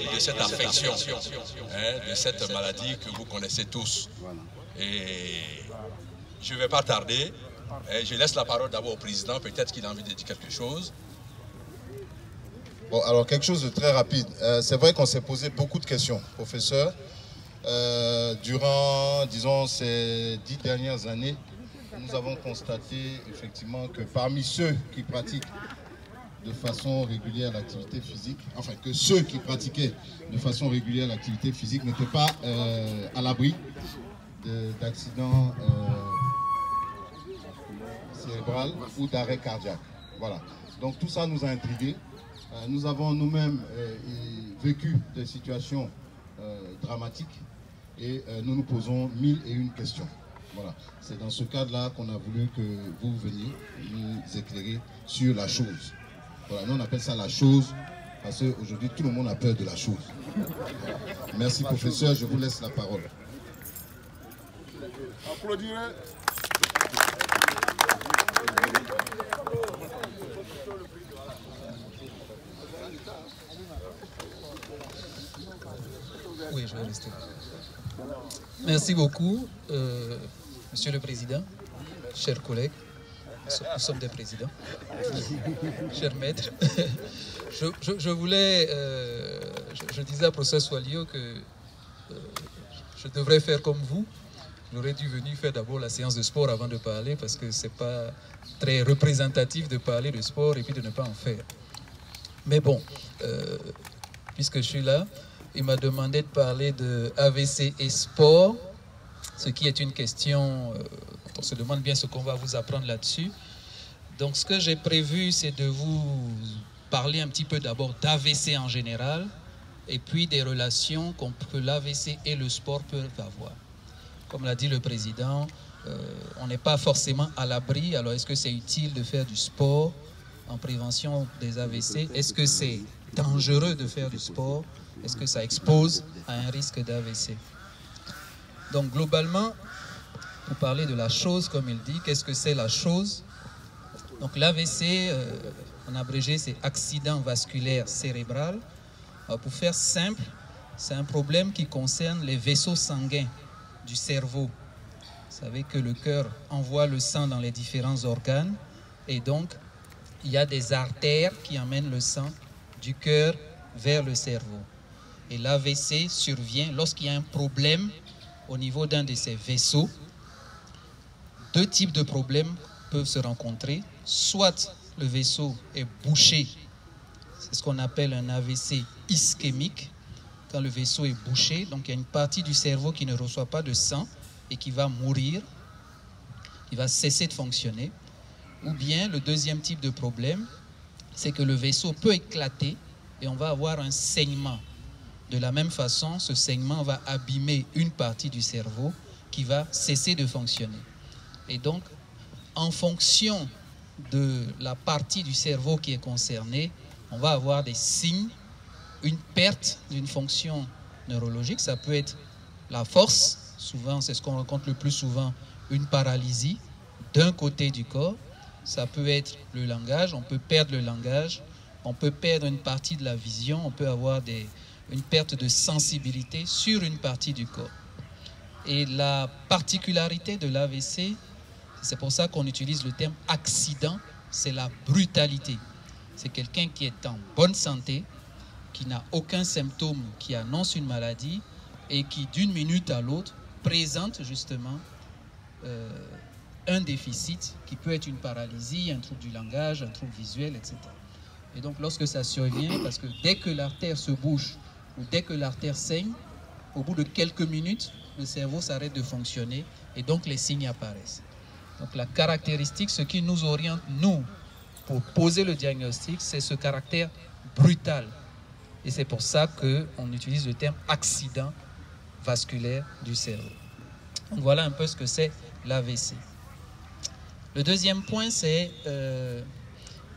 de cette affection, de cette maladie que vous connaissez tous. Et je ne vais pas tarder. Je laisse la parole d'abord au président, peut-être qu'il a envie de dire quelque chose. Bon, alors quelque chose de très rapide. C'est vrai qu'on s'est posé beaucoup de questions, professeur. Durant, disons, ces 10 dernières années, nous avons constaté effectivement que parmi ceux qui pratiquent de façon régulière l'activité physique, enfin que ceux qui pratiquaient de façon régulière l'activité physique n'étaient pas à l'abri d'accidents cérébral ou d'arrêt cardiaque. Voilà. Donc tout ça nous a intrigués. Nous avons nous-mêmes vécu des situations dramatiques et nous nous posons 1001 questions. Voilà. C'est dans ce cadre-là qu'on a voulu que vous veniez nous éclairer sur la chose. Voilà. Nous on appelle ça la chose parce qu'aujourd'hui tout le monde a peur de la chose. Merci professeur, je vous laisse la parole. Applaudissez. Oui, je vais rester. Merci beaucoup, Monsieur le Président, chers collègues. Nous sommes des présidents, chers maîtres. Je voulais, je disais à professeur Swalio que je devrais faire comme vous. J'aurais dû venir faire d'abord la séance de sport avant de parler parce que ce n'est pas très représentatif de parler de sport et puis de ne pas en faire. Mais bon, puisque je suis là, il m'a demandé de parler de AVC et sport, ce qui est une question, on se demande bien ce qu'on va vous apprendre là-dessus. Donc ce que j'ai prévu, c'est de vous parler un petit peu d'abord d'AVC en général, et puis des relations que l'AVC et le sport peuvent avoir. Comme l'a dit le président, on n'est pas forcément à l'abri, alors est-ce que c'est utile de faire du sport en prévention des AVC? Est-ce que c'est dangereux de faire du sport? Est-ce que ça expose à un risque d'AVC? Donc globalement, pour parler de la chose, comme il dit, qu'est-ce que c'est la chose? Donc l'AVC, en abrégé, c'est accident vasculaire cérébral. Alors, pour faire simple, c'est un problème qui concerne les vaisseaux sanguins du cerveau. Vous savez que le cœur envoie le sang dans les différents organes et donc il y a des artères qui emmènent le sang du cœur vers le cerveau. Et l'AVC survient lorsqu'il y a un problème au niveau d'un de ces vaisseaux. Deux types de problèmes peuvent se rencontrer. Soit le vaisseau est bouché, c'est ce qu'on appelle un AVC ischémique, quand le vaisseau est bouché, donc il y a une partie du cerveau qui ne reçoit pas de sang et qui va mourir, qui va cesser de fonctionner. Ou bien le deuxième type de problème, c'est que le vaisseau peut éclater et on va avoir un saignement. De la même façon, ce saignement va abîmer une partie du cerveau qui va cesser de fonctionner. Et donc, en fonction de la partie du cerveau qui est concernée, on va avoir des signes, une perte d'une fonction neurologique. Ça peut être la force, souvent c'est ce qu'on rencontre le plus souvent, une paralysie d'un côté du corps. Ça peut être le langage, on peut perdre le langage, on peut perdre une partie de la vision, on peut avoir une perte de sensibilité sur une partie du corps. Et la particularité de l'AVC, c'est pour ça qu'on utilise le terme accident, c'est la brutalité. C'est quelqu'un qui est en bonne santé, qui n'a aucun symptôme qui annonce une maladie et qui d'une minute à l'autre présente justement un déficit qui peut être une paralysie, un trouble du langage, un trouble visuel, etc. Et donc lorsque ça survient, parce que dès que l'artère se bouche ou dès que l'artère saigne, au bout de quelques minutes, le cerveau s'arrête de fonctionner et donc les signes apparaissent. Donc la caractéristique, ce qui nous oriente, nous, pour poser le diagnostic, c'est ce caractère brutal. Et c'est pour ça qu'on utilise le terme accident vasculaire du cerveau. Donc voilà un peu ce que c'est l'AVC. Le deuxième point, c'est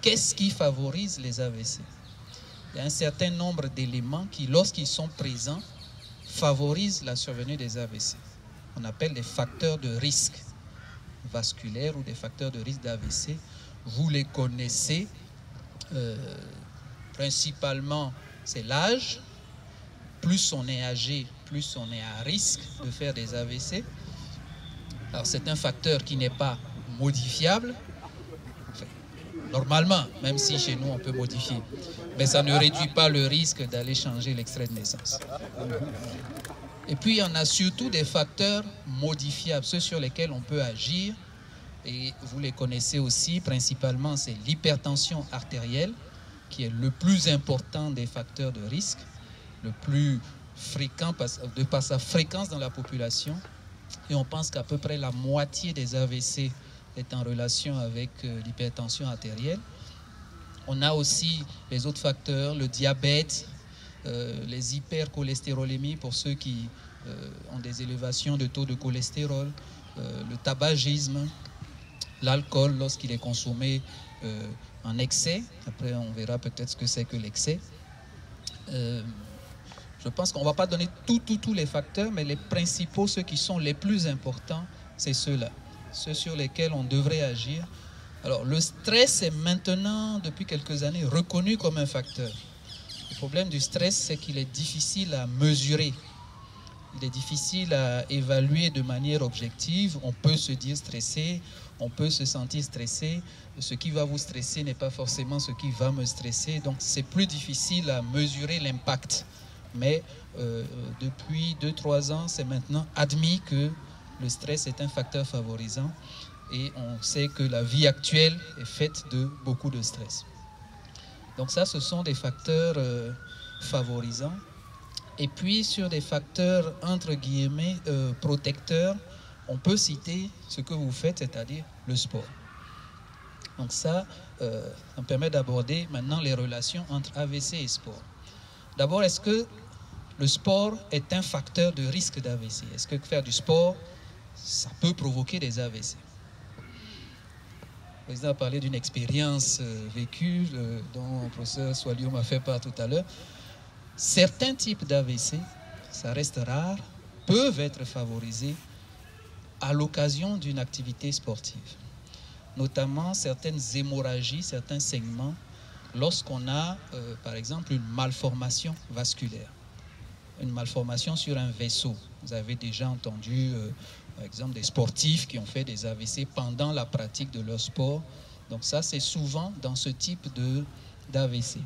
qu'est-ce qui favorise les AVC? Il y a un certain nombre d'éléments qui, lorsqu'ils sont présents, favorisent la survenue des AVC. On appelle des facteurs de risque vasculaire ou des facteurs de risque d'AVC. Vous les connaissez, principalement c'est l'âge, plus on est âgé, plus on est à risque de faire des AVC. Alors c'est un facteur qui n'est pas modifiable, enfin, normalement, même si chez nous on peut modifier, mais ça ne réduit pas le risque d'aller changer l'extrait de naissance. Et puis, on a surtout des facteurs modifiables, ceux sur lesquels on peut agir. Et vous les connaissez aussi, principalement, c'est l'hypertension artérielle, qui est le plus important des facteurs de risque, le plus fréquent de par sa fréquence dans la population. Et on pense qu'à peu près la moitié des AVC est en relation avec l'hypertension artérielle. On a aussi les autres facteurs, le diabète, les hypercholestérolémies pour ceux qui ont des élévations de taux de cholestérol, le tabagisme, l'alcool lorsqu'il est consommé en excès. Après, on verra peut-être ce que c'est que l'excès. Je pense qu'on ne va pas donner tous les facteurs, mais les principaux, ceux qui sont les plus importants, c'est ceux-là, ceux sur lesquels on devrait agir. Alors, le stress est maintenant, depuis quelques années, reconnu comme un facteur. Le problème du stress, c'est qu'il est difficile à mesurer. Il est difficile à évaluer de manière objective. On peut se dire stressé, on peut se sentir stressé. Ce qui va vous stresser n'est pas forcément ce qui va me stresser. Donc, c'est plus difficile à mesurer l'impact. Mais depuis 2-3 ans, c'est maintenant admis que le stress est un facteur favorisant. Et on sait que la vie actuelle est faite de beaucoup de stress. Donc ça, ce sont des facteurs favorisants. Et puis, sur des facteurs, entre guillemets, protecteurs, on peut citer ce que vous faites, c'est-à-dire le sport. Donc ça me permet d'aborder maintenant les relations entre AVC et sport. D'abord, est-ce que le sport est un facteur de risque d'AVC? Est-ce que faire du sport, ça peut provoquer des AVC? Le président a parlé d'une expérience vécue dont le professeur Swalio m'a fait part tout à l'heure. Certains types d'AVC, ça reste rare, peuvent être favorisés à l'occasion d'une activité sportive. Notamment certaines hémorragies, certains saignements, lorsqu'on a, par exemple, une malformation vasculaire, une malformation sur un vaisseau. Vous avez déjà entendu, par exemple, des sportifs qui ont fait des AVC pendant la pratique de leur sport. Donc ça, c'est souvent dans ce type d'AVC.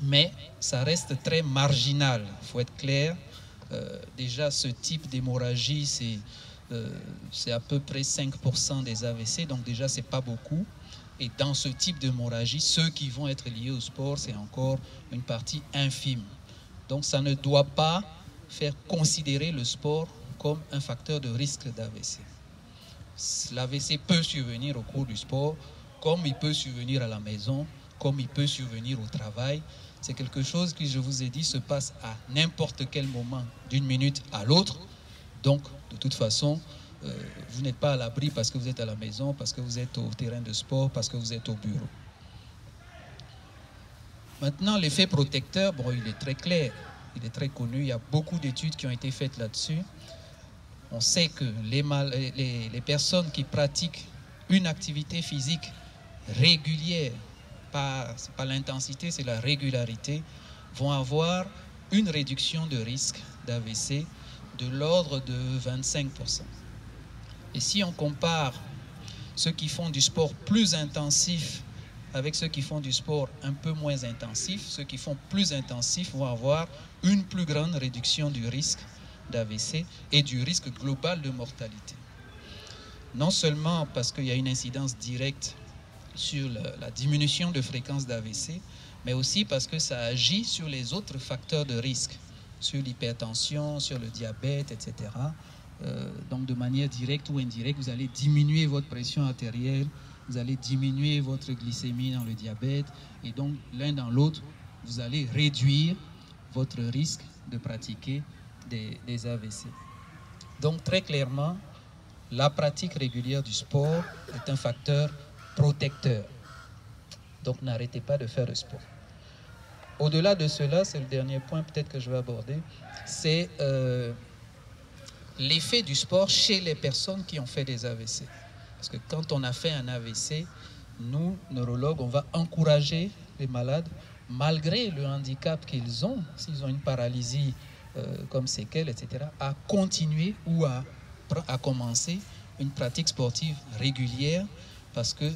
Mais ça reste très marginal, il faut être clair. Déjà, ce type d'hémorragie, c'est à peu près 5% des AVC, donc déjà, ce n'est pas beaucoup. Et dans ce type d'hémorragie, ceux qui vont être liés au sport, c'est encore une partie infime. Donc ça ne doit pas faire considérer le sport comme un facteur de risque d'AVC. L'AVC peut survenir au cours du sport, comme il peut survenir à la maison, comme il peut survenir au travail. C'est quelque chose qui, je vous ai dit, se passe à n'importe quel moment, d'une minute à l'autre. Donc, de toute façon, vous n'êtes pas à l'abri parce que vous êtes à la maison, parce que vous êtes au terrain de sport, parce que vous êtes au bureau. Maintenant, l'effet protecteur, bon, il est très clair, il est très connu. Il y a beaucoup d'études qui ont été faites là-dessus. On sait que les personnes qui pratiquent une activité physique régulière, c'est pas l'intensité, c'est la régularité, vont avoir une réduction de risque d'AVC de l'ordre de 25%. Et si on compare ceux qui font du sport plus intensif avec ceux qui font du sport un peu moins intensif, ceux qui font plus intensif vont avoir une plus grande réduction du risque d'AVC et du risque global de mortalité. Non seulement parce qu'il y a une incidence directe sur la diminution de fréquence d'AVC, mais aussi parce que ça agit sur les autres facteurs de risque, sur l'hypertension, sur le diabète, etc. Donc de manière directe ou indirecte, vous allez diminuer votre pression artérielle, vous allez diminuer votre glycémie dans le diabète, et donc l'un dans l'autre, vous allez réduire votre risque de pratiquer des AVC. Donc très clairement, la pratique régulière du sport est un facteur protecteur. Donc n'arrêtez pas de faire le sport. Au-delà de cela, c'est le dernier point peut-être que je vais aborder, c'est l'effet du sport chez les personnes qui ont fait des AVC. Parce que quand on a fait un AVC, nous, neurologues, on va encourager les malades, malgré le handicap qu'ils ont, s'ils ont une paralysie comme séquelles, etc., à continuer ou à commencer une pratique sportive régulière parce que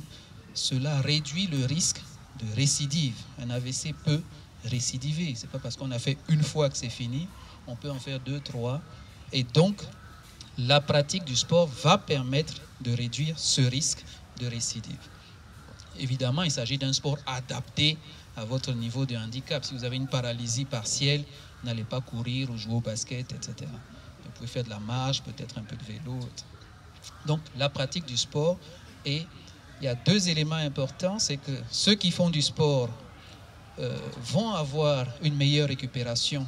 cela réduit le risque de récidive. Un AVC peut récidiver. Ce n'est pas parce qu'on a fait une fois que c'est fini, on peut en faire 2, 3. Et donc, la pratique du sport va permettre de réduire ce risque de récidive. Évidemment, il s'agit d'un sport adapté à votre niveau de handicap. Si vous avez une paralysie partielle, n'allez pas courir ou jouer au basket, etc. Vous pouvez faire de la marche, peut-être un peu de vélo, etc. Donc, la pratique du sport, et il y a 2 éléments importants, c'est que ceux qui font du sport vont avoir une meilleure récupération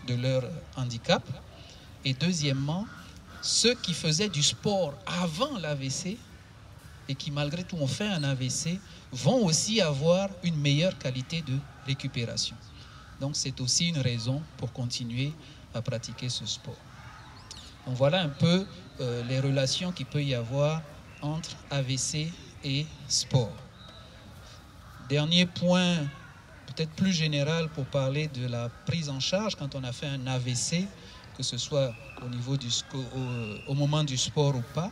de leur handicap, et deuxièmement, ceux qui faisaient du sport avant l'AVC et qui malgré tout ont fait un AVC vont aussi avoir une meilleure qualité de récupération. Donc c'est aussi une raison pour continuer à pratiquer ce sport. Donc voilà un peu les relations qu'il peut y avoir entre AVC et sport. Dernier point, peut-être plus général pour parler de la prise en charge quand on a fait un AVC, que ce soit au niveau au moment du sport ou pas.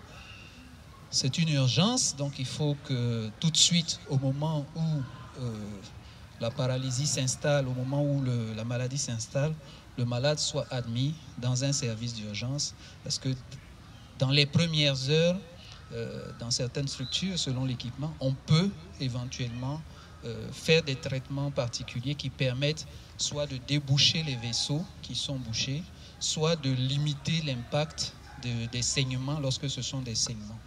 C'est une urgence, donc il faut que tout de suite, au moment où la paralysie s'installe, au moment où la maladie s'installe, le malade soit admis dans un service d'urgence, parce que dans les premières heures, dans certaines structures, selon l'équipement, on peut éventuellement faire des traitements particuliers qui permettent soit de déboucher les vaisseaux qui sont bouchés, soit de limiter l'impact des saignements lorsque ce sont des saignements.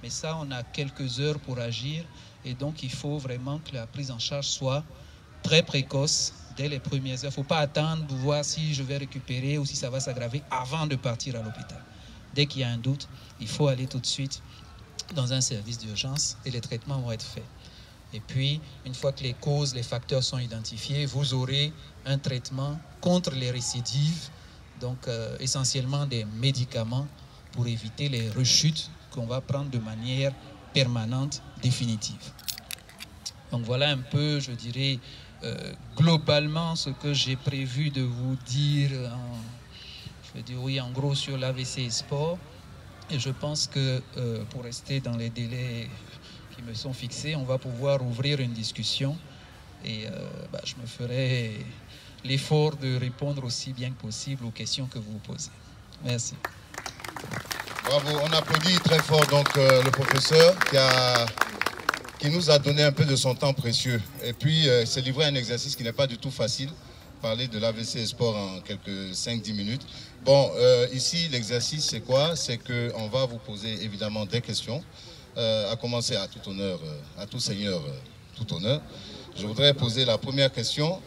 Mais ça, on a quelques heures pour agir et donc il faut vraiment que la prise en charge soit très précoce dès les premières heures. Il ne faut pas attendre pour voir si je vais récupérer ou si ça va s'aggraver avant de partir à l'hôpital. Dès qu'il y a un doute, il faut aller tout de suite dans un service d'urgence et les traitements vont être faits. Et puis, une fois que les causes, les facteurs sont identifiés, vous aurez un traitement contre les récidives, donc essentiellement des médicaments pour éviter les rechutes qu'on va prendre de manière permanente, définitive. Donc voilà un peu, je dirais, globalement ce que j'ai prévu de vous dire, en gros sur l'AVC et sport. Et je pense que pour rester dans les délais qui me sont fixés, on va pouvoir ouvrir une discussion et je me ferai l'effort de répondre aussi bien que possible aux questions que vous posez. Merci. Bravo, on applaudit très fort donc le professeur qui nous a donné un peu de son temps précieux. Et puis, s'est livré à un exercice qui n'est pas du tout facile, parler de l'AVC et sport en quelques 5-10 minutes. Bon, ici, l'exercice, c'est quoi? C'est qu'on va vous poser évidemment des questions, à commencer à tout honneur, à tout seigneur, tout honneur. Je voudrais poser la première question.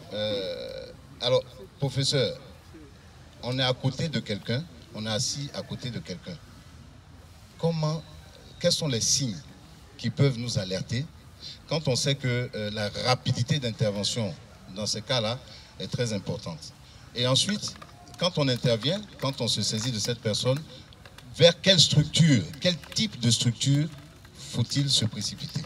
Alors, professeur, on est à côté de quelqu'un, on est assis à côté de quelqu'un. Quels sont les signes qui peuvent nous alerter quand on sait que la rapidité d'intervention dans ces cas-là est très importante? Et ensuite, quand on intervient, quand on se saisit de cette personne, vers quelle structure, quel type de structure faut-il se précipiter?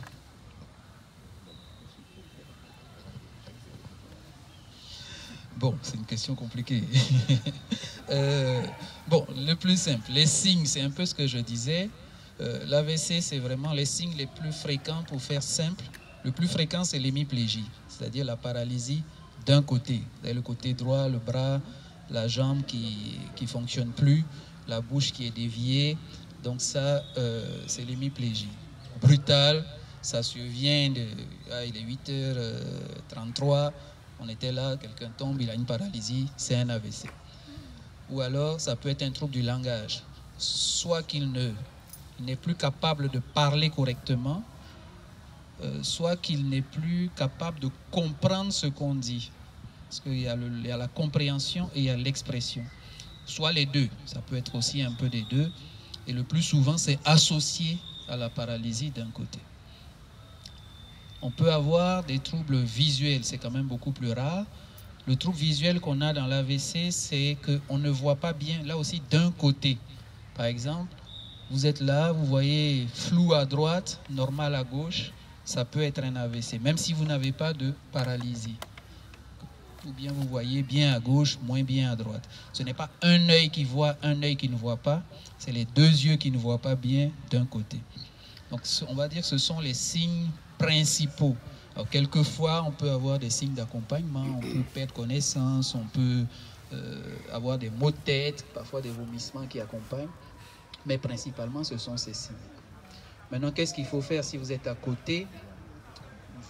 Bon, c'est une question compliquée. Bon, le plus simple, les signes, c'est un peu ce que je disais. L'AVC, c'est vraiment les signes les plus fréquents, pour faire simple. Le plus fréquent, c'est l'hémiplégie, c'est-à-dire la paralysie d'un côté. Le côté droit, le bras, la jambe qui ne fonctionne plus, la bouche qui est déviée. Donc ça, c'est l'hémiplégie. Brutale, ça survient, il est 8h33, on était là, quelqu'un tombe, il a une paralysie, c'est un AVC. Ou alors, ça peut être un trouble du langage. Soit qu'il n'est plus capable de parler correctement, soit qu'il n'est plus capable de comprendre ce qu'on dit. Parce qu'il y a la compréhension et il y a l'expression. Soit les deux, ça peut être aussi un peu des deux. Et le plus souvent, c'est associé à la paralysie d'un côté. On peut avoir des troubles visuels, c'est quand même beaucoup plus rare. Le trouble visuel qu'on a dans l'AVC, c'est qu'on ne voit pas bien, là aussi, d'un côté. Par exemple, vous êtes là, vous voyez flou à droite, normal à gauche, ça peut être un AVC, même si vous n'avez pas de paralysie. ou bien vous voyez bien à gauche, moins bien à droite. Ce n'est pas un œil qui voit, un œil qui ne voit pas, c'est les deux yeux qui ne voient pas bien d'un côté. Donc on va dire que ce sont les signes principaux. Alors, quelquefois, on peut avoir des signes d'accompagnement, on peut perdre connaissance, on peut avoir des maux de tête, parfois des vomissements qui accompagnent, mais principalement ce sont ces signes. Maintenant, qu'est-ce qu'il faut faire si vous êtes à côté?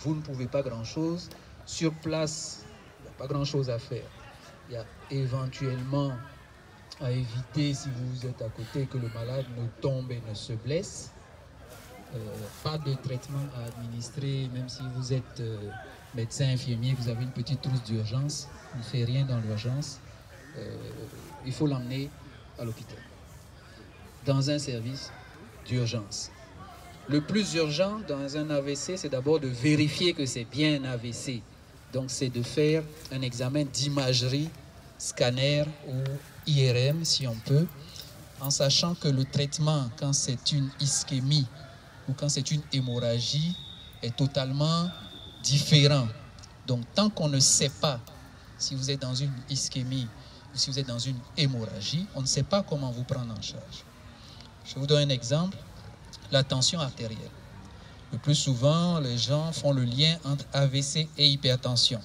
Vous ne pouvez pas grand-chose. Sur place, il n'y a pas grand-chose à faire. Il y a éventuellement à éviter, si vous êtes à côté, que le malade ne tombe et ne se blesse. Pas de traitement à administrer, même si vous êtes médecin, infirmier, vous avez une petite trousse d'urgence, on ne fait rien dans l'urgence. Il faut l'emmener à l'hôpital, dans un service d'urgence. Le plus urgent dans un AVC, c'est d'abord de vérifier que c'est bien un AVC. Donc, c'est de faire un examen d'imagerie, scanner ou IRM, si on peut, en sachant que le traitement, quand c'est une ischémie ou quand c'est une hémorragie, est totalement différent. Donc, tant qu'on ne sait pas si vous êtes dans une ischémie ou si vous êtes dans une hémorragie, on ne sait pas comment vous prendre en charge. Je vous donne un exemple. La tension artérielle. Le plus souvent, les gens font le lien entre AVC et hypertension.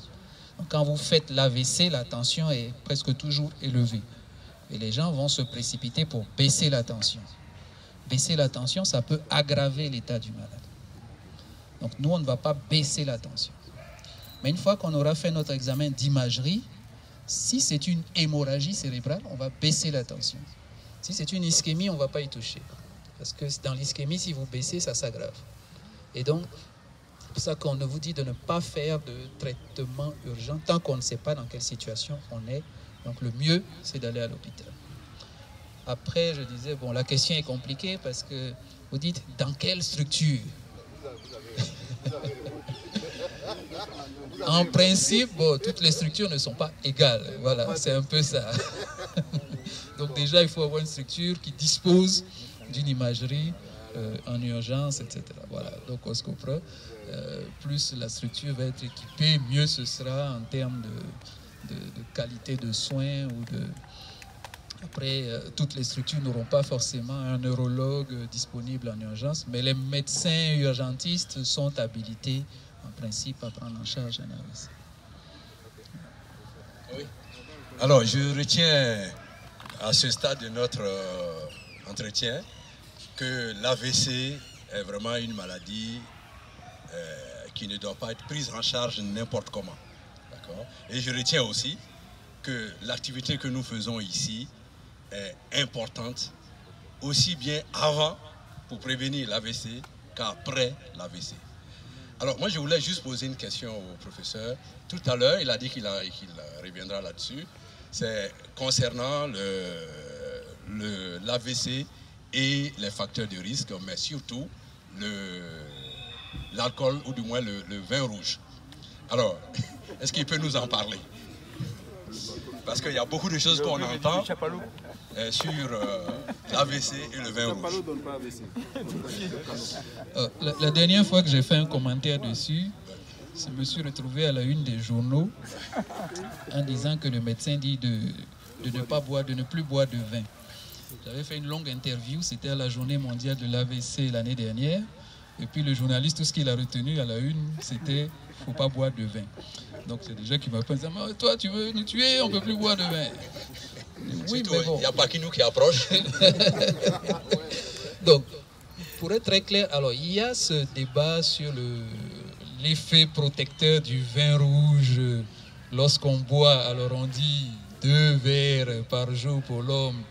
Donc, quand vous faites l'AVC, la tension est presque toujours élevée. Et les gens vont se précipiter pour baisser la tension. Baisser la tension, ça peut aggraver l'état du malade. Donc, nous, on ne va pas baisser la tension. Mais une fois qu'on aura fait notre examen d'imagerie, si c'est une hémorragie cérébrale, on va baisser la tension. Si c'est une ischémie, on ne va pas y toucher. Parce que dans l'ischémie, si vous baissez, ça s'aggrave. Et donc, c'est pour ça qu'on vous dit de ne pas faire de traitement urgent tant qu'on ne sait pas dans quelle situation on est. Donc, le mieux, c'est d'aller à l'hôpital. Après, je disais, bon, la question est compliquée parce que vous dites, dans quelle structure? En principe, bon, toutes les structures ne sont pas égales. Voilà, c'est un peu ça. Donc, déjà, il faut avoir une structure qui dispose d'une imagerie en urgence, etc. Voilà, donc on se comprend. Plus la structure va être équipée, mieux ce sera en termes de qualité de soins. Après, toutes les structures n'auront pas forcément un neurologue disponible en urgence, mais les médecins urgentistes sont habilités, en principe, à prendre en charge un AVC. Oui. Alors, je retiens à ce stade de notre entretien que l'AVC est vraiment une maladie qui ne doit pas être prise en charge n'importe comment. Et je retiens aussi que l'activité que nous faisons ici est importante, aussi bien avant pour prévenir l'AVC qu'après l'AVC. Alors moi je voulais juste poser une question au professeur. Tout à l'heure il a dit qu'il reviendra là-dessus. C'est concernant l'AVC et les facteurs de risque, mais surtout l'alcool ou du moins le vin rouge. Alors, est-ce qu'il peut nous en parler? Parce qu'il y a beaucoup de choses qu'on entend sur l'AVC et le vin rouge. La dernière fois que j'ai fait un commentaire dessus, je me suis retrouvé à la une des journaux en disant que le médecin dit de ne plus boire de vin. J'avais fait une longue interview, c'était à la journée mondiale de l'AVC l'année dernière. Et puis le journaliste, tout ce qu'il a retenu à la une, c'était « il ne faut pas boire de vin ». Donc c'est des gens qui m'appellent « toi tu veux nous tuer, on ne peut plus boire de vin ». Oui, mais bon. Il n'y a pas qui nous qui approche. Donc, pour être très clair, alors il y a ce débat sur l'effet protecteur du vin rouge lorsqu'on boit. Alors on dit 2 verres par jour pour l'homme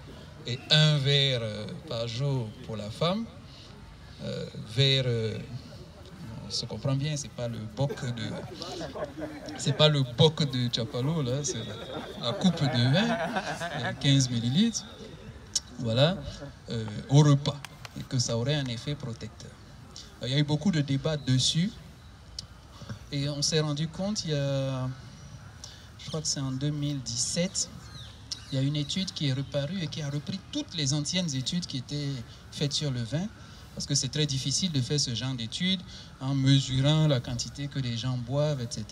et 1 verre par jour pour la femme. On se comprend bien, c'est pas le boc de Chapalo, là, c'est la coupe de vin, 15 millilitres, voilà, au repas, et que ça aurait un effet protecteur. Alors, il y a eu beaucoup de débats dessus, et on s'est rendu compte, je crois que c'est en 2017, il y a une étude qui est reparue et qui a repris toutes les anciennes études qui étaient faites sur le vin, parce que c'est très difficile de faire ce genre d'études en mesurant la quantité que les gens boivent, etc.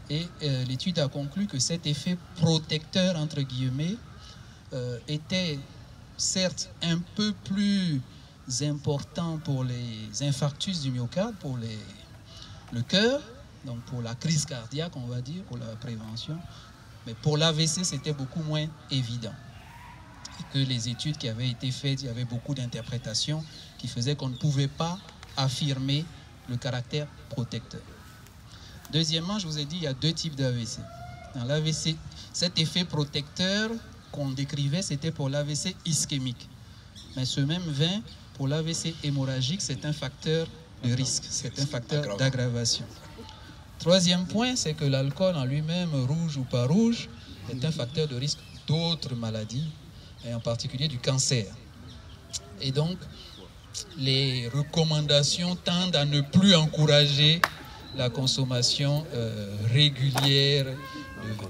Et l'étude a conclu que cet effet protecteur, entre guillemets, était certes un peu plus important pour les infarctus du myocarde, pour le cœur, donc pour la crise cardiaque, on va dire, pour la prévention, mais pour l'AVC, c'était beaucoup moins évident. Et que les études qui avaient été faites, il y avait beaucoup d'interprétations qui faisaient qu'on ne pouvait pas affirmer le caractère protecteur. Deuxièmement, je vous ai dit, il y a deux types d'AVC. Dans l'AVC, cet effet protecteur qu'on décrivait, c'était pour l'AVC ischémique. Mais ce même vin, pour l'AVC hémorragique, c'est un facteur de risque, c'est un facteur d'aggravation. Troisième point, c'est que l'alcool en lui-même, rouge ou pas rouge, est un facteur de risque d'autres maladies, et en particulier du cancer. Et donc, les recommandations tendent à ne plus encourager la consommation régulière de vin.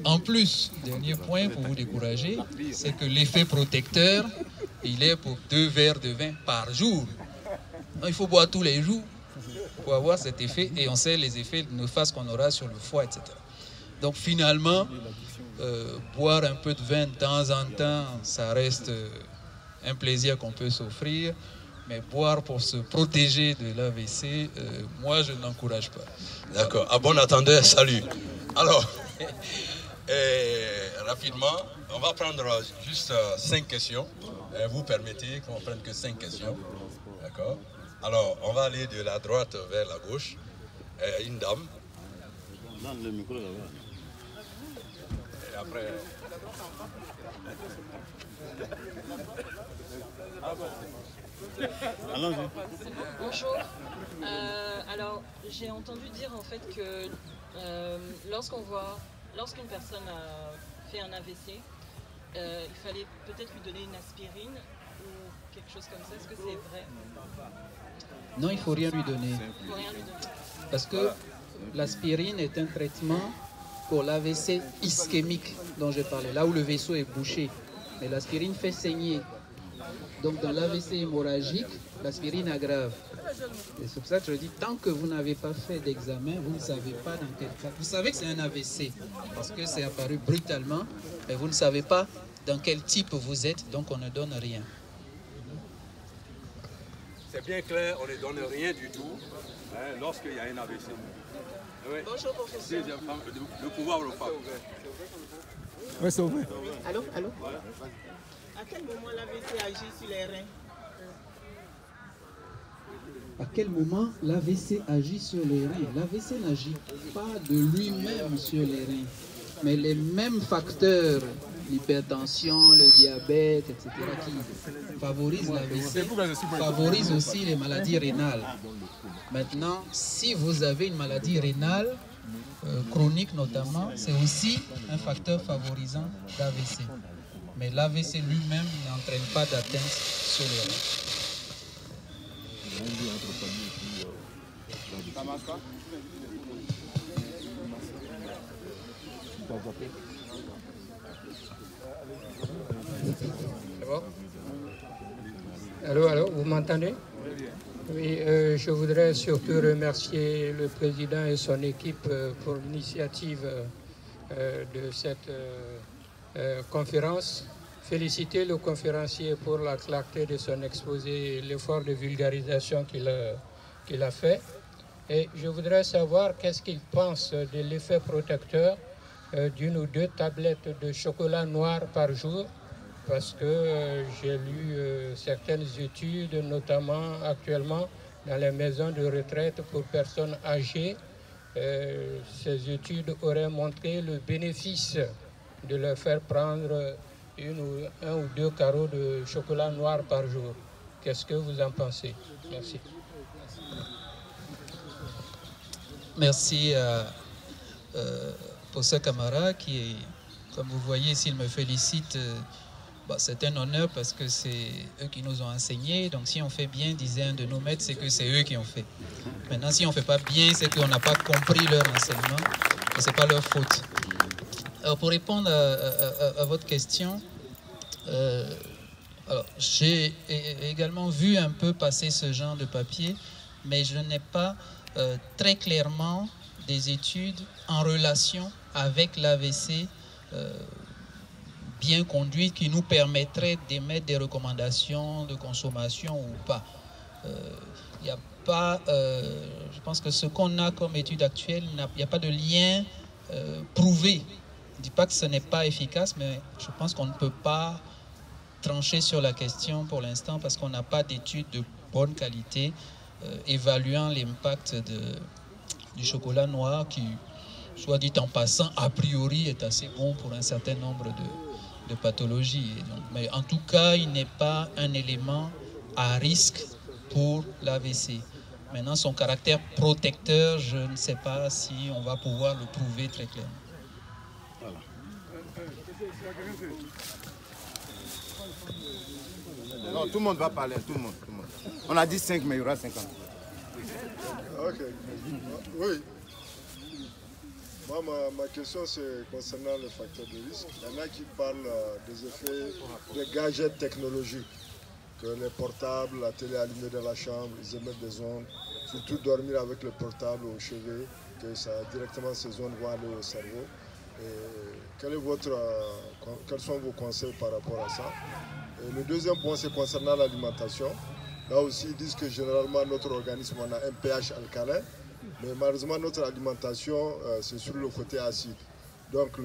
En plus, dernier point pour vous décourager, c'est que l'effet protecteur, il est pour 2 verres de vin par jour. Donc, il faut boire tous les jours pour avoir cet effet, et on sait les effets néfastes qu'on aura sur le foie, etc. Donc finalement, boire un peu de vin de temps en temps, ça reste un plaisir qu'on peut s'offrir, mais boire pour se protéger de l'AVC, moi je n'encourage pas. D'accord, à bon attendeur, salut. Alors, rapidement, on va prendre juste 5 questions. Vous permettez qu'on prenne que 5 questions. D'accord. Alors, on va aller de la droite vers la gauche. Une dame. Donne le micro là-bas. Et après... Allons-y. Bonjour. Alors, j'ai entendu dire en fait que lorsqu'une personne a fait un AVC, il fallait peut-être lui donner une aspirine ou quelque chose comme ça. Est-ce que c'est vrai? Non, il ne faut rien lui donner. Il faut rien lui donner. Parce que l'aspirine est un traitement pour l'AVC ischémique dont je parlais, là où le vaisseau est bouché. Mais l'aspirine fait saigner. Donc dans l'AVC hémorragique, l'aspirine aggrave. Et c'est pour ça que je dis, tant que vous n'avez pas fait d'examen, vous ne savez pas dans quel cas. Vous savez que c'est un AVC, parce que c'est apparu brutalement, mais vous ne savez pas dans quel type vous êtes, donc on ne donne rien. C'est bien clair, on ne donne rien du tout lorsqu'il y a un AVC. Oui. Bonjour professeur. Deuxième femme, le pouvoir le femme. Oui, c'est ouvert. Allô, allô. À quel moment l'AVC agit sur les reins? À quel moment l'AVC agit sur les reins? L'AVC n'agit pas de lui-même sur les reins, mais les mêmes facteurs, l'hypertension, le diabète, etc., qui favorisent l'AVC, favorisent aussi les maladies rénales. Maintenant, si vous avez une maladie rénale, chronique notamment, c'est aussi un facteur favorisant l'AVC. Mais l'AVC lui-même n'entraîne pas d'atteinte sur les reins. Allô, allô, vous m'entendez? Oui, je voudrais surtout remercier le président et son équipe pour l'initiative de cette conférence. Féliciter le conférencier pour la clarté de son exposé et l'effort de vulgarisation qu'il a fait. Et je voudrais savoir qu'est-ce qu'il pense de l'effet protecteur d'une ou deux tablettes de chocolat noir par jour, parce que j'ai lu certaines études, notamment actuellement dans les maisons de retraite pour personnes âgées. Ces études auraient montré le bénéfice de leur faire prendre un ou deux carreaux de chocolat noir par jour. Qu'est-ce que vous en pensez? Merci. Merci pour ce camarade qui, comme vous voyez, s'il me félicite, c'est un honneur parce que c'est eux qui nous ont enseigné. Donc si on fait bien, disait un de nos maîtres, c'est que c'est eux qui ont fait. Maintenant, si on ne fait pas bien, c'est qu'on n'a pas compris leur enseignement et ce n'est pas leur faute. Alors, pour répondre à votre question, j'ai également vu un peu passer ce genre de papier, mais je n'ai pas très clairement des études en relation avec l'AVC bien conduites qui nous permettraient d'émettre des recommandations de consommation ou pas. Il n'y a pas, je pense que ce qu'on a comme étude actuelle, il n'y a pas de lien prouvé. Je ne dis pas que ce n'est pas efficace, mais je pense qu'on ne peut pas trancher sur la question pour l'instant parce qu'on n'a pas d'études de bonne qualité évaluant l'impact du chocolat noir qui, soit dit en passant, a priori est assez bon pour un certain nombre de pathologies. Donc, mais en tout cas, il n'est pas un élément à risque pour l'AVC. Maintenant, son caractère protecteur, je ne sais pas si on va pouvoir le prouver très clairement. Voilà. Non, tout le monde va parler, tout le monde. On a dit 5, mais il y aura 50. Ok. Oui. Moi, ma question, c'est concernant les facteurs de risque. Il y en a qui parlent des effets des gadgets technologiques, que les portables, la télé allumée dans la chambre, ils émettent des ondes, surtout dormir avec le portable au chevet, que ça, directement ces ondes vont aller au cerveau. Et quels sont vos conseils par rapport à ça? Et le deuxième point, c'est concernant l'alimentation. Là aussi, ils disent que généralement, notre organisme, on a un pH alcalin, mais malheureusement, notre alimentation, c'est sur le côté acide. Donc,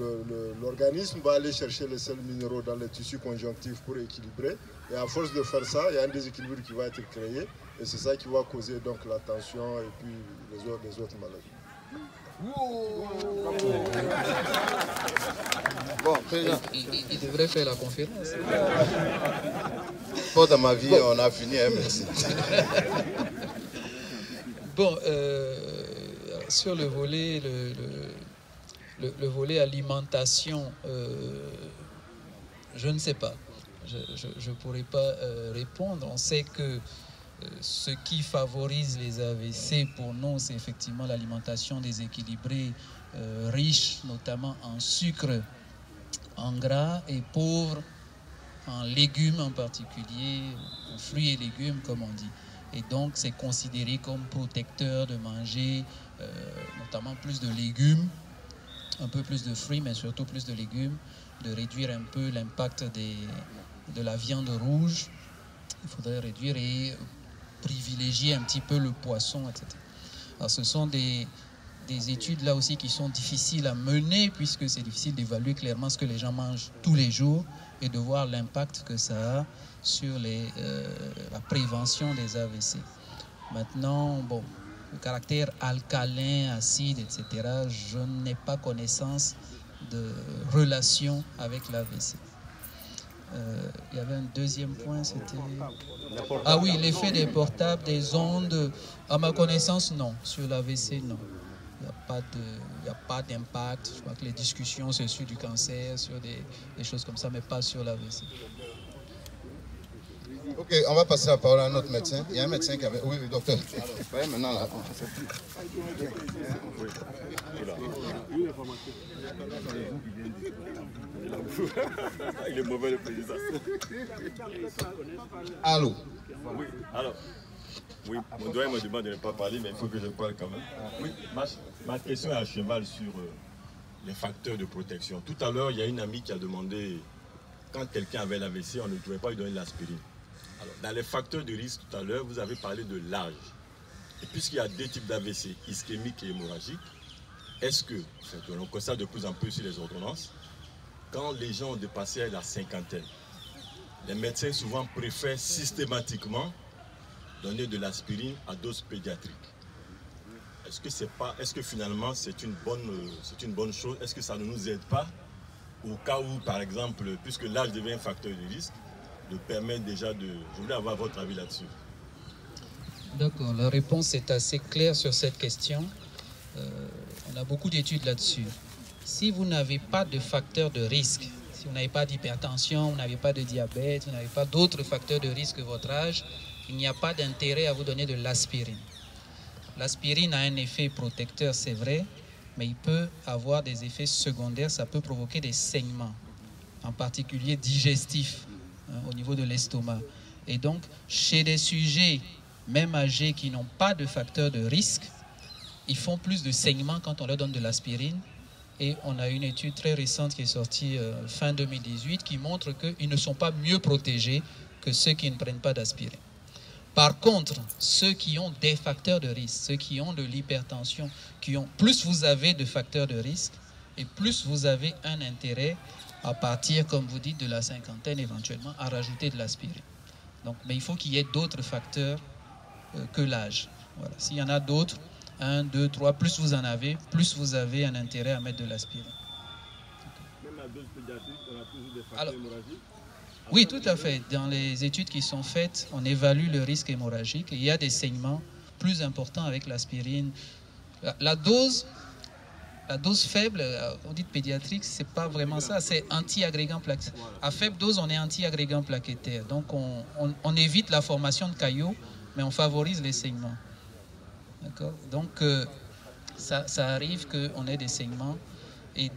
l'organisme va aller chercher les sels minéraux dans les tissus conjonctifs pour équilibrer. Et à force de faire ça, il y a un déséquilibre qui va être créé. Et c'est ça qui va causer donc la tension et puis les autres maladies. Bon, président. Il devrait faire la conférence. Pas dans ma vie, on a fini, hein, merci. Bon, sur le volet, le volet alimentation, je ne sais pas. Je ne pourrais pas répondre. On sait que ce qui favorise les AVC pour nous, c'est effectivement l'alimentation déséquilibrée, riche notamment en sucre, en gras et pauvre en légumes en particulier, en fruits et légumes comme on dit. Et donc c'est considéré comme protecteur de manger notamment plus de légumes, un peu plus de fruits mais surtout plus de légumes, de réduire un peu l'impact de la viande rouge. Il faudrait réduire et privilégier un petit peu le poisson, etc. Alors ce sont des études là aussi qui sont difficiles à mener puisque c'est difficile d'évaluer clairement ce que les gens mangent tous les jours et de voir l'impact que ça a sur la prévention des AVC. Maintenant, bon, le caractère alcalin, acide, etc., je n'ai pas connaissance de relation avec l'AVC. Il y avait un deuxième point, c'était... Ah oui, l'effet des portables, des ondes. À ma connaissance, non. Sur l'AVC, non. Il n'y a pas d'impact. Je crois que les discussions, c'est sur du cancer, sur des choses comme ça, mais pas sur l'AVC. Ok, on va passer la parole à notre médecin. Il y a un médecin qui avait... Oui, docteur. Oui, maintenant, là. Il est mauvais le président. Allô. Oui, alors. Oui, mon doyen me demande de ne pas parler, mais il faut que je parle quand même. Oui, ma question est à cheval sur les facteurs de protection. Tout à l'heure, il y a une amie qui a demandé, quand quelqu'un avait l'AVC, on ne pouvait pas lui donner l'aspirine. Alors, dans les facteurs de risque, tout à l'heure, vous avez parlé de l'âge. Et puisqu'il y a deux types d'AVC, ischémique et hémorragique, est-ce que, on constate de plus en plus sur les ordonnances, quand les gens ont dépassé la cinquantaine, les médecins souvent préfèrent systématiquement donner de l'aspirine à dose pédiatrique. Est-ce que finalement c'est une bonne chose? Est-ce que ça ne nous aide pas au cas où, par exemple, puisque l'âge devient un facteur de risque, de permettre déjà de... Je voulais avoir votre avis là-dessus. D'accord, la réponse est assez claire sur cette question. On a beaucoup d'études là-dessus. Si vous n'avez pas de facteur de risque, si vous n'avez pas d'hypertension, vous n'avez pas de diabète, vous n'avez pas d'autres facteurs de risque que votre âge, il n'y a pas d'intérêt à vous donner de l'aspirine. L'aspirine a un effet protecteur, c'est vrai, mais il peut avoir des effets secondaires, ça peut provoquer des saignements, en particulier digestifs, au niveau de l'estomac. Et donc, chez des sujets, même âgés, qui n'ont pas de facteur de risque, ils font plus de saignements quand on leur donne de l'aspirine. Et on a une étude très récente qui est sortie fin 2018 qui montre qu'ils ne sont pas mieux protégés que ceux qui ne prennent pas d'aspirine. Par contre, ceux qui ont des facteurs de risque, ceux qui ont de l'hypertension, plus vous avez de facteurs de risque et plus vous avez un intérêt à partir, comme vous dites, de la cinquantaine éventuellement, à rajouter de l'aspirine. Donc, mais il faut qu'il y ait d'autres facteurs que l'âge. Voilà. S'il y en a d'autres, 1, 2, 3, plus vous en avez, plus vous avez un intérêt à mettre de l'aspirine. Même à dose pédiatrique, on a toujours des facteurs hémorragiques. Oui, tout à fait. Dans les études qui sont faites, on évalue le risque hémorragique. Il y a des saignements plus importants avec l'aspirine. La dose faible, on dit pédiatrique, c'est pas vraiment ça, c'est anti-agrégant plaquettaire. À faible dose, on est anti-agrégant plaquettaire. Donc, on évite la formation de caillots, mais on favorise les saignements. D'accord? Donc, ça arrive qu'on ait des saignements. Et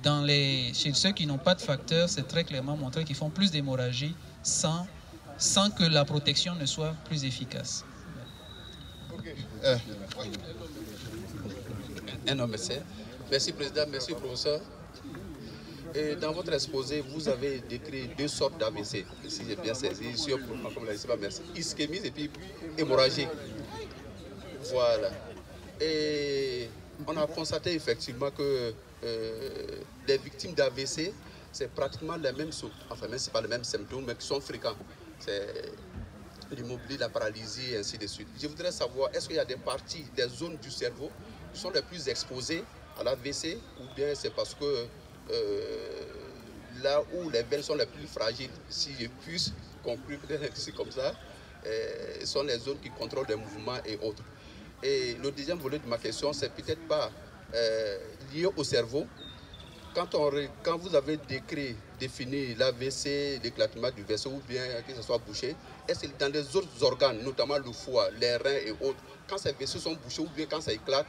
chez ceux qui n'ont pas de facteur, c'est très clairement montré qu'ils font plus d'hémorragie sans que la protection ne soit plus efficace. Un homme essaie. Merci Président, merci Professeur. Et dans votre exposé, vous avez décrit deux sortes d'AVC, si j'ai bien saisi, comme l'a dit, merci. Ischémie et puis hémorragie. Voilà. Et on a constaté effectivement que les victimes d'AVC, c'est pratiquement les mêmes, enfin même ce n'est pas les mêmes symptômes, mais qui sont fréquents. C'est l'immobilité, la paralysie, et ainsi de suite. Je voudrais savoir, est-ce qu'il y a des parties, des zones du cerveau qui sont les plus exposées à l'AVC, ou bien c'est parce que là où les veines sont les plus fragiles, si je puisse conclure peut-être c'est comme ça, sont les zones qui contrôlent les mouvements et autres. Et le deuxième volet de ma question, c'est peut-être pas lié au cerveau. Quand vous avez défini l'AVC, l'éclatement du vaisseau, ou bien que ce soit bouché, est-ce que dans les autres organes, notamment le foie, les reins et autres, quand ces vaisseaux sont bouchés, ou bien quand ça éclate,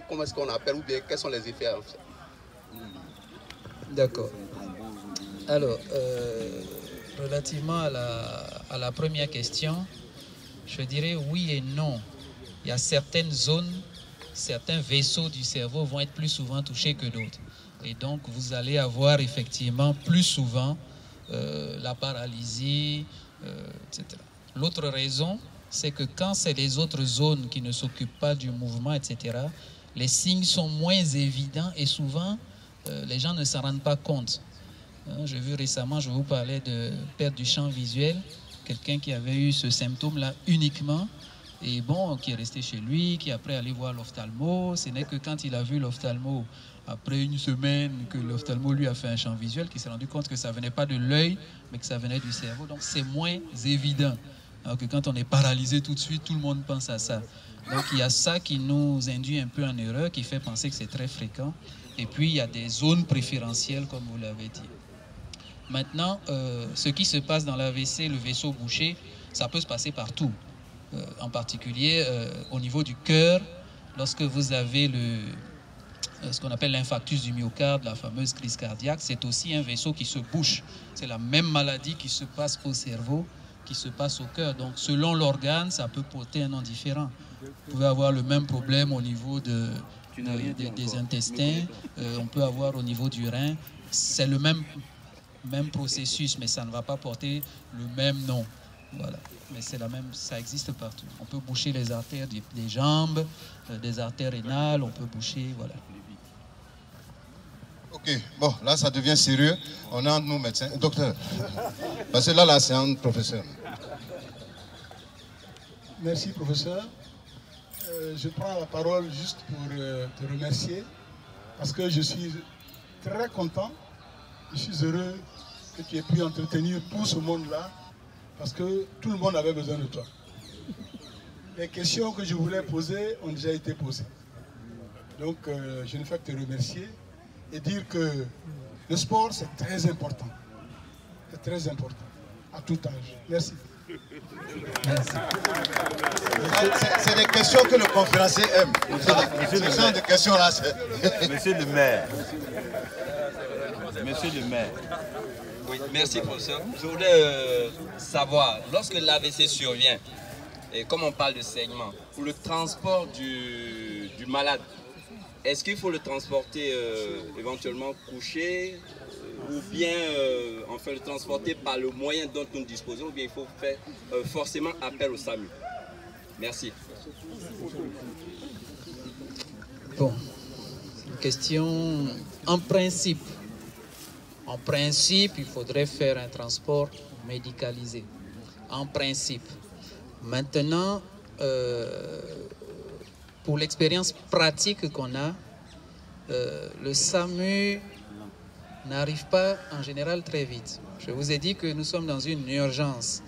comment est-ce qu'on appelle, ou bien quels sont les effets en fait? D'accord. Alors, relativement à la première question, je dirais oui et non. Il y a certaines zones, certains vaisseaux du cerveau vont être plus souvent touchés que d'autres. Et donc, vous allez avoir effectivement plus souvent la paralysie, etc. L'autre raison, c'est que quand c'est les autres zones qui ne s'occupent pas du mouvement, etc., les signes sont moins évidents et souvent, les gens ne s'en rendent pas compte. J'ai vu récemment, je vous parlais de perte du champ visuel, quelqu'un qui avait eu ce symptôme-là uniquement, et bon, qui est resté chez lui, qui après allé voir l'ophtalmo. Ce n'est que quand il a vu l'ophtalmo, après une semaine, que l'ophtalmo lui a fait un champ visuel, qu'il s'est rendu compte que ça ne venait pas de l'œil, mais que ça venait du cerveau. Donc c'est moins évident. Alors que quand on est paralysé tout de suite, tout le monde pense à ça. Donc il y a ça qui nous induit un peu en erreur, qui fait penser que c'est très fréquent. Et puis il y a des zones préférentielles, comme vous l'avez dit. Maintenant, ce qui se passe dans l'AVC, le vaisseau bouché, ça peut se passer partout. En particulier au niveau du cœur, lorsque vous avez ce qu'on appelle l'infarctus du myocarde, la fameuse crise cardiaque, c'est aussi un vaisseau qui se bouche. C'est la même maladie qui se passe au cerveau, qui se passe au cœur. Donc selon l'organe, ça peut porter un nom différent. Vous pouvez avoir le même problème au niveau des intestins, on peut avoir au niveau du rein. C'est le même processus, mais ça ne va pas porter le même nom. Voilà. Mais c'est la même, ça existe partout. On peut boucher les artères des jambes, des artères rénales, on peut boucher, voilà. Ok, bon, là ça devient sérieux. On a un de nos médecins. Docteur, parce que là c'est un professeur. Merci, professeur. Je prends la parole juste pour te remercier, parce que je suis très content, je suis heureux que tu aies pu entretenir tout ce monde-là, parce que tout le monde avait besoin de toi. Les questions que je voulais poser ont déjà été posées. Donc, je ne fais que te remercier et dire que le sport, c'est très important. C'est très important, à tout âge. Merci. Merci. C'est des questions que le conférencier aime. Ce sont des questions là. Monsieur le maire. Monsieur le maire. Oui, merci professeur. Je voulais savoir, lorsque l'AVC survient, et comme on parle de saignement, pour le transport du du malade, est-ce qu'il faut le transporter éventuellement couché ou bien enfin le transporter par le moyen dont nous disposons, ou bien il faut faire forcément appel au SAMU? Merci. Bon, question en principe, il faudrait faire un transport médicalisé. En principe. Maintenant, pour l'expérience pratique qu'on a, le SAMU n'arrive pas en général très vite. Je vous ai dit que nous sommes dans une urgence.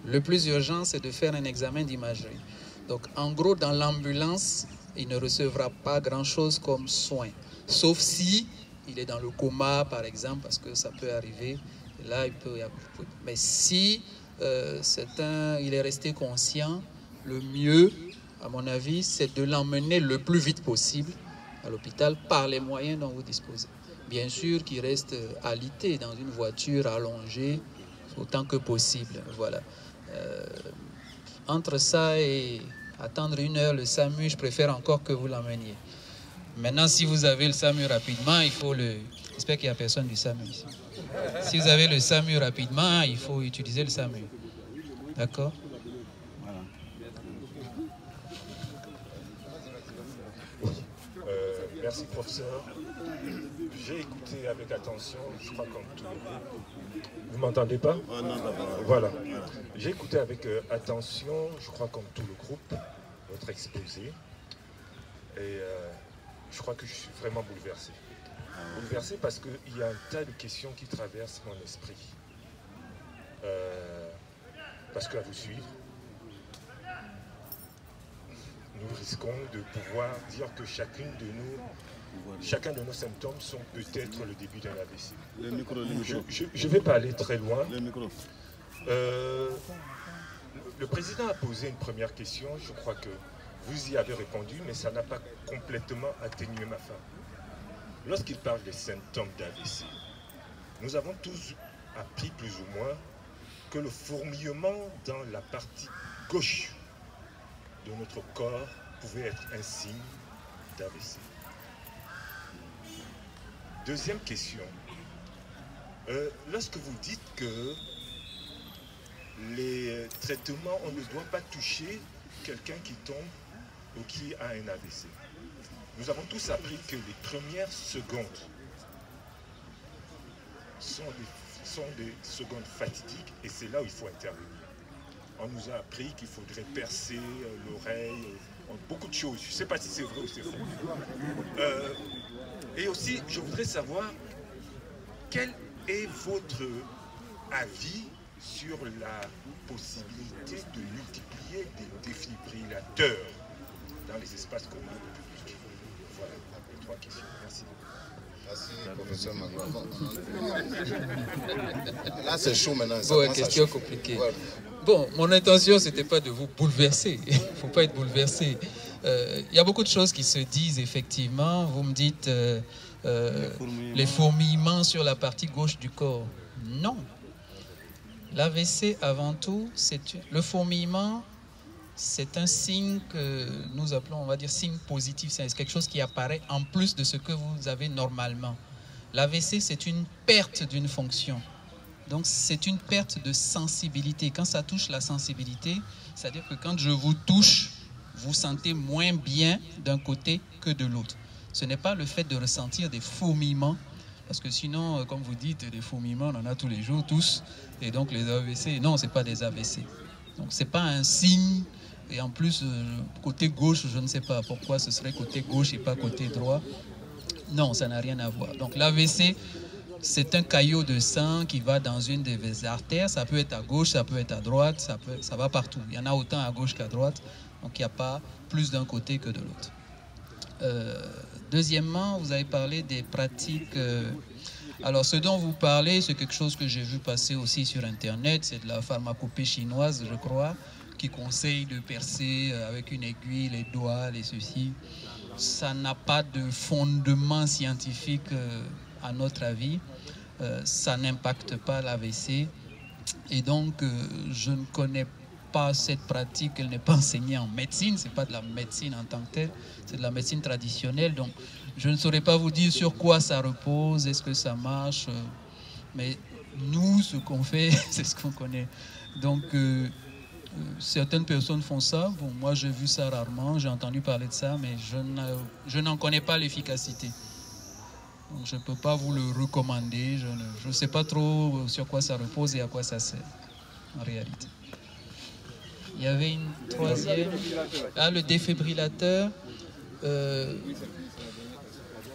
Le plus urgent, c'est de faire un examen d'imagerie. Donc, en gros, dans l'ambulance, il ne recevra pas grand-chose comme soin. Sauf si il est dans le coma, par exemple, parce que ça peut arriver. Et là, il peut y avoir... Mais si il est resté conscient, le mieux, à mon avis, c'est de l'emmener le plus vite possible à l'hôpital par les moyens dont vous disposez. Bien sûr qu'il reste alité dans une voiture allongée autant que possible. Voilà. Entre ça et attendre 1 heure le SAMU, je préfère encore que vous l'emmeniez. Maintenant, si vous avez le SAMU rapidement, il faut le... J'espère qu'il n'y a personne du SAMU ici. Si vous avez le SAMU rapidement, il faut utiliser le SAMU. D'accord? Merci, professeur. J'ai écouté avec attention, je crois comme tout le monde. Vous ne m'entendez pas? Voilà. J'ai écouté avec attention, je crois comme tout le groupe, votre exposé. Et je crois que je suis vraiment bouleversé. Bouleversé parce qu'il y a un tas de questions qui traversent mon esprit. Parce qu'à vous suivre, nous risquons de pouvoir dire que chacun de nos symptômes sont peut-être le début d'un AVC. Je ne vais pas aller très loin. Le président a posé une première question, je crois que vous y avez répondu, mais ça n'a pas complètement atténué ma faim. Lorsqu'il parle des symptômes d'AVC, nous avons tous appris plus ou moins que le fourmillement dans la partie gauche de notre corps pouvait être un signe d'AVC. Deuxième question. Lorsque vous dites que les traitements, on ne doit pas toucher quelqu'un qui tombe ou qui a un AVC. Nous avons tous appris que les premières secondes sont des secondes fatidiques et c'est là où il faut intervenir. On nous a appris qu'il faudrait percer l'oreille, beaucoup de choses. Je ne sais pas si c'est vrai ou c'est faux. Et aussi, je voudrais savoir quel est votre avis sur la possibilité de multiplier des défibrillateurs dans les espaces communs publics. Voilà les 3 questions. Merci. Merci, professeur Magloire. Là, c'est chaud maintenant. Bon, question compliquée. Ouais. Bon, mon intention, ce n'était pas de vous bouleverser. Il ne faut pas être bouleversé. Il y a beaucoup de choses qui se disent, effectivement. Vous me dites les fourmillements sur la partie gauche du corps. Non. L'AVC, avant tout, le fourmillement, c'est un signe que nous appelons, on va dire, signe positif. C'est quelque chose qui apparaît en plus de ce que vous avez normalement. L'AVC, c'est une perte d'une fonction. Donc, c'est une perte de sensibilité. Quand ça touche la sensibilité, c'est-à-dire que quand je vous touche, vous sentez moins bien d'un côté que de l'autre. Ce n'est pas le fait de ressentir des fourmillements, parce que sinon, comme vous dites, des fourmillements, on en a tous les jours, tous. Et donc, les AVC, non, ce n'est pas des AVC. Donc, ce n'est pas un signe. Et en plus, côté gauche, je ne sais pas pourquoi ce serait côté gauche et pas côté droit. Non, ça n'a rien à voir. Donc, l'AVC, c'est un caillot de sang qui va dans une des artères. Ça peut être à gauche, ça peut être à droite, ça va partout. Il y en a autant à gauche qu'à droite. Donc, il n'y a pas plus d'un côté que de l'autre. Deuxièmement, vous avez parlé des pratiques. Alors, ce dont vous parlez, c'est quelque chose que j'ai vu passer aussi sur Internet. C'est de la pharmacopée chinoise, je crois, qui conseille de percer avec une aiguille les doigts, les ceci. Ça n'a pas de fondement scientifique, à notre avis. Ça n'impacte pas l'AVC. Et donc, je ne connais pas cette pratique, elle n'est pas enseignée en médecine, ce n'est pas de la médecine en tant que telle, c'est de la médecine traditionnelle. Donc, je ne saurais pas vous dire sur quoi ça repose, est-ce que ça marche, mais nous, ce qu'on fait, c'est ce qu'on connaît. Donc, certaines personnes font ça. Bon, moi, j'ai vu ça rarement, j'ai entendu parler de ça, mais je n'en connais pas l'efficacité. Donc, je ne peux pas vous le recommander. Je ne sais pas trop sur quoi ça repose et à quoi ça sert, en réalité. Il y avait une troisième. Ah, le défibrillateur.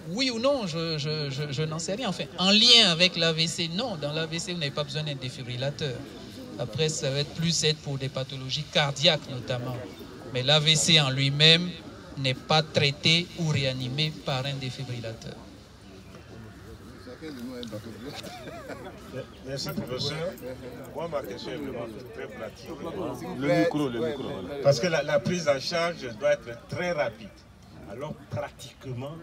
Oui ou non, je n'en sais rien. Enfin, en lien avec l'AVC, non. Dans l'AVC, vous n'avez pas besoin d'un défibrillateur. Après, ça va être plus aide pour des pathologies cardiaques notamment. Mais l'AVC en lui-même n'est pas traité ou réanimé par un défibrillateur. Merci, professeur. Moi, ma question est vraiment très pratique. Le micro. Parce que la prise en charge doit être très rapide. Alors, pratiquement,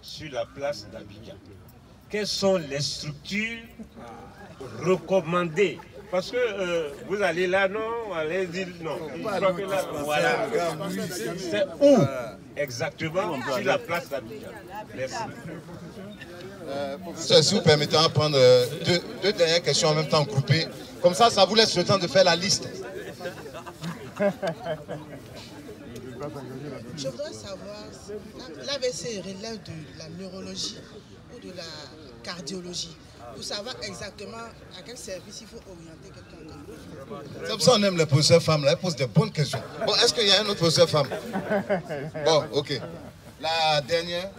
sur la place d'Abidjan, quelles sont les structures recommandées? Parce que vous allez là, non, allez dire non. Voilà. C'est où exactement sur la place d'Abidjan? Merci. Si vous permettez, on va prendre deux dernières questions en même temps groupées. Comme ça, ça vous laisse le temps de faire la liste. Je voudrais savoir, l'AVC relève de la neurologie ou de la cardiologie, pour savoir exactement à quel service il faut orienter quelqu'un. C'est pour ça qu'on aime les professeurs femmes, là, elles posent des bonnes questions. Bon, est-ce qu'il y a un autre professeur femme? Bon, ok. La dernière.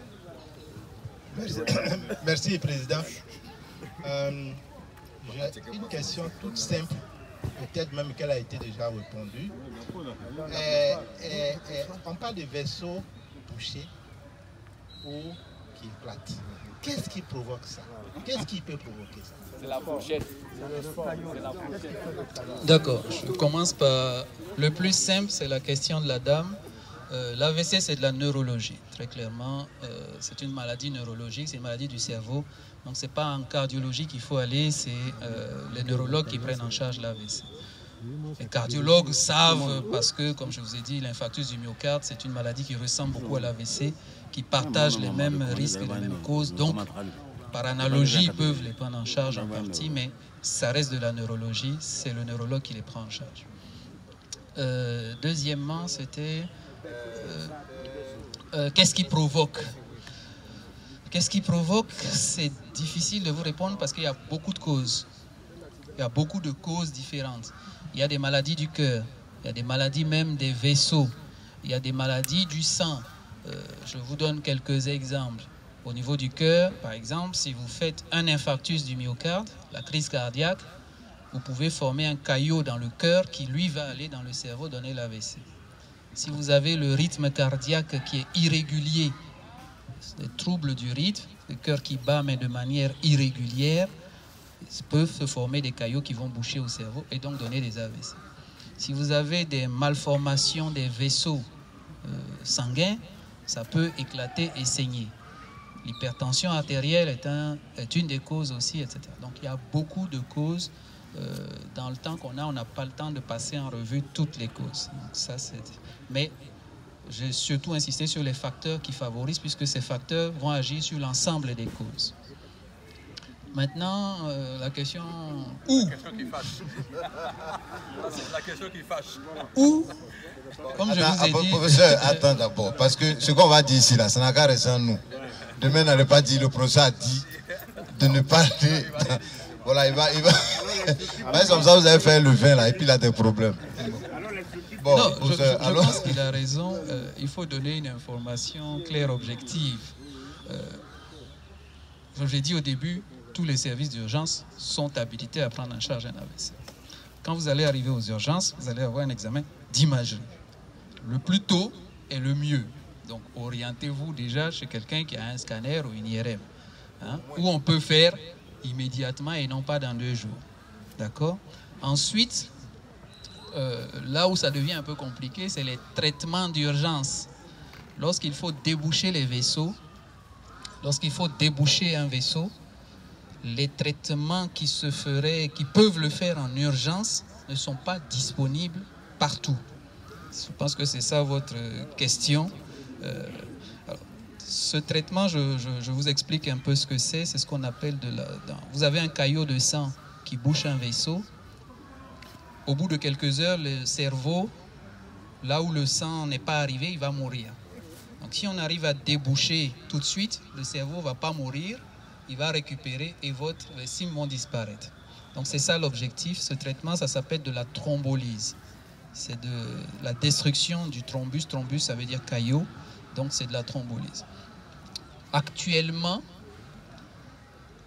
Merci, Président. J'ai une question toute simple, peut-être même qu'elle a été déjà répondue. On parle de vaisseaux touchés ou qui éclatent. Qu'est-ce qui provoque ça? Qu'est-ce qui peut provoquer ça? C'est la fourchette. D'accord, je commence par le plus simple, c'est la question de la dame. L'AVC, c'est de la neurologie, très clairement. C'est une maladie neurologique, c'est une maladie du cerveau. Donc, ce n'est pas en cardiologie qu'il faut aller, c'est les neurologues qui prennent en charge l'AVC. Les cardiologues savent, parce que, comme je vous ai dit, l'infarctus du myocarde, c'est une maladie qui ressemble beaucoup à l'AVC, qui partage les mêmes risques et les mêmes causes. Donc, par analogie, ils peuvent les prendre en charge en partie, mais ça reste de la neurologie, c'est le neurologue qui les prend en charge. Deuxièmement, c'était... qu'est-ce qui provoque? Qu'est-ce qui provoque? C'est difficile de vous répondre parce qu'il y a beaucoup de causes. Il y a beaucoup de causes différentes. Il y a des maladies du cœur, il y a des maladies même des vaisseaux, il y a des maladies du sang. Je vous donne quelques exemples. Au niveau du cœur, par exemple, si vous faites un infarctus du myocarde, la crise cardiaque, vous pouvez former un caillot dans le cœur qui, lui, va aller dans le cerveau donner l'AVC. Si vous avez le rythme cardiaque qui est irrégulier, des troubles du rythme, le cœur qui bat mais de manière irrégulière, peuvent se former des caillots qui vont boucher au cerveau et donc donner des AVC. Si vous avez des malformations des vaisseaux sanguins, ça peut éclater et saigner. L'hypertension artérielle est une des causes aussi, etc. Donc il y a beaucoup de causes. Dans le temps qu'on a, on n'a pas le temps de passer en revue toutes les causes. Donc, ça, mais j'ai surtout insisté sur les facteurs qui favorisent, puisque ces facteurs vont agir sur l'ensemble des causes. Maintenant, la question... Où? La question qui fâche. C'est la question qui fâche. Où? Comme je vous ai dit... Professeur, attends d'abord, parce que ce qu'on va dire ici, là, ça n'a qu'à rester en nous. Demain, n'allez pas dire, le professeur a dit de ne pas... Voilà, il va... comme ça, vous avez fait le vin, là, et puis il a des problèmes. Bon, non, je pense qu'il a raison. Il faut donner une information claire, objective. Comme j'ai dit au début, tous les services d'urgence sont habilités à prendre en charge un AVC. Quand vous allez arriver aux urgences, vous allez avoir un examen d'imagerie. Le plus tôt est le mieux. Donc, orientez-vous déjà chez quelqu'un qui a un scanner ou une IRM, hein, où on peut faire immédiatement et non pas dans 2 jours. D'accord? Ensuite, là où ça devient un peu compliqué, c'est les traitements d'urgence. Lorsqu'il faut déboucher les vaisseaux, lorsqu'il faut déboucher un vaisseau, les traitements qui peuvent le faire en urgence ne sont pas disponibles partout. Je pense que c'est ça votre question. Alors, ce traitement, je vous explique un peu ce que c'est. C'est ce qu'on appelle vous avez un caillot de sang qui bouche un vaisseau. Au bout de quelques heures, le cerveau, là où le sang n'est pas arrivé, il va mourir. Donc si on arrive à déboucher tout de suite, le cerveau ne va pas mourir, il va récupérer et les signes vont disparaître. Donc c'est ça l'objectif. Ce traitement, ça s'appelle de la thrombolyse. C'est de la destruction du thrombus. Thrombus, ça veut dire caillot. Donc c'est de la thrombolyse. Actuellement,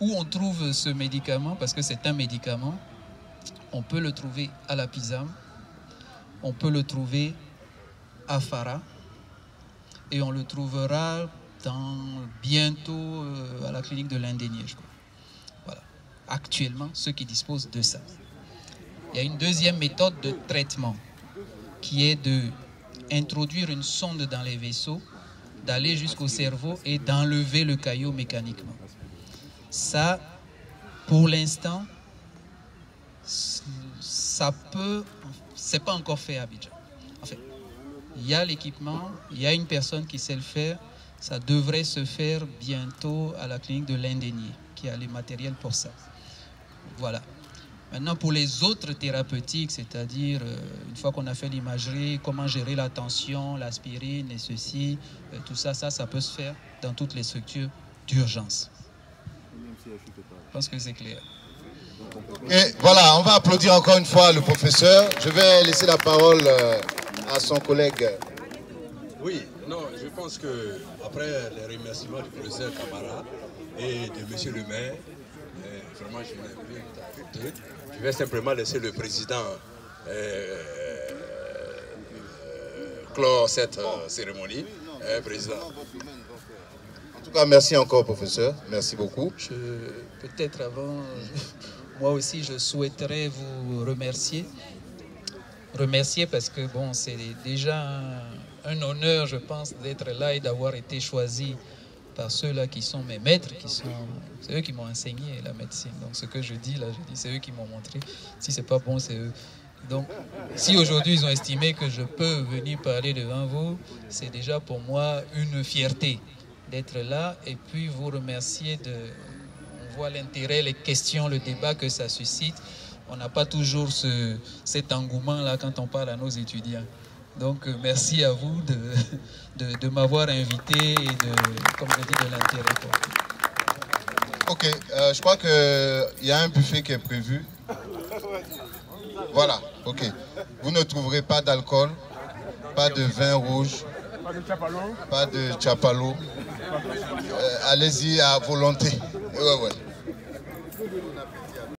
où on trouve ce médicament, parce que c'est un médicament, on peut le trouver à la Pisam, on peut le trouver à Fara, et on le trouvera bientôt à la clinique de l'Indénié, je crois. Voilà. Actuellement, ceux qui disposent de ça. Il y a une deuxième méthode de traitement qui est d'introduire une sonde dans les vaisseaux, d'aller jusqu'au cerveau et d'enlever le caillot mécaniquement. Ça, pour l'instant, ça peut... C'est pas encore fait à Abidjan. En fait, il y a l'équipement, il y a une personne qui sait le faire. Ça devrait se faire bientôt à la clinique de l'Indénié, qui a les matériels pour ça. Voilà. Maintenant, pour les autres thérapeutiques, c'est-à-dire, une fois qu'on a fait l'imagerie, comment gérer la tension, l'aspirine et ceci, tout ça, ça peut se faire dans toutes les structures d'urgence. Je pense que c'est clair. Et voilà, on va applaudir encore une fois le professeur. Je vais laisser la parole à son collègue. Oui, non, je pense que après les remerciements du professeur Camara et de monsieur le maire, vraiment je n'ai plus à ajouter. Je vais simplement laisser le président clore cette cérémonie. Président. En tout cas, merci encore, professeur. Merci beaucoup. Peut-être avant, moi aussi, je souhaiterais vous remercier. Remercier parce que, bon, c'est déjà un honneur, je pense, d'être là et d'avoir été choisi par ceux-là qui sont mes maîtres, c'est eux qui m'ont enseigné la médecine. Donc ce que je dis là, c'est eux qui m'ont montré. Si c'est pas bon, c'est eux. Donc si aujourd'hui ils ont estimé que je peux venir parler devant vous, c'est déjà pour moi une fierté d'être là et puis vous remercier on voit l'intérêt, les questions, le débat que ça suscite. On n'a pas toujours cet engouement là quand on parle à nos étudiants. Donc, merci à vous de m'avoir invité et comme je dis, de l'intérêt. Ok, je crois qu'il y a un buffet qui est prévu. Voilà, ok. Vous ne trouverez pas d'alcool, pas de vin rouge, pas de chapalo. Allez-y à volonté. Ouais.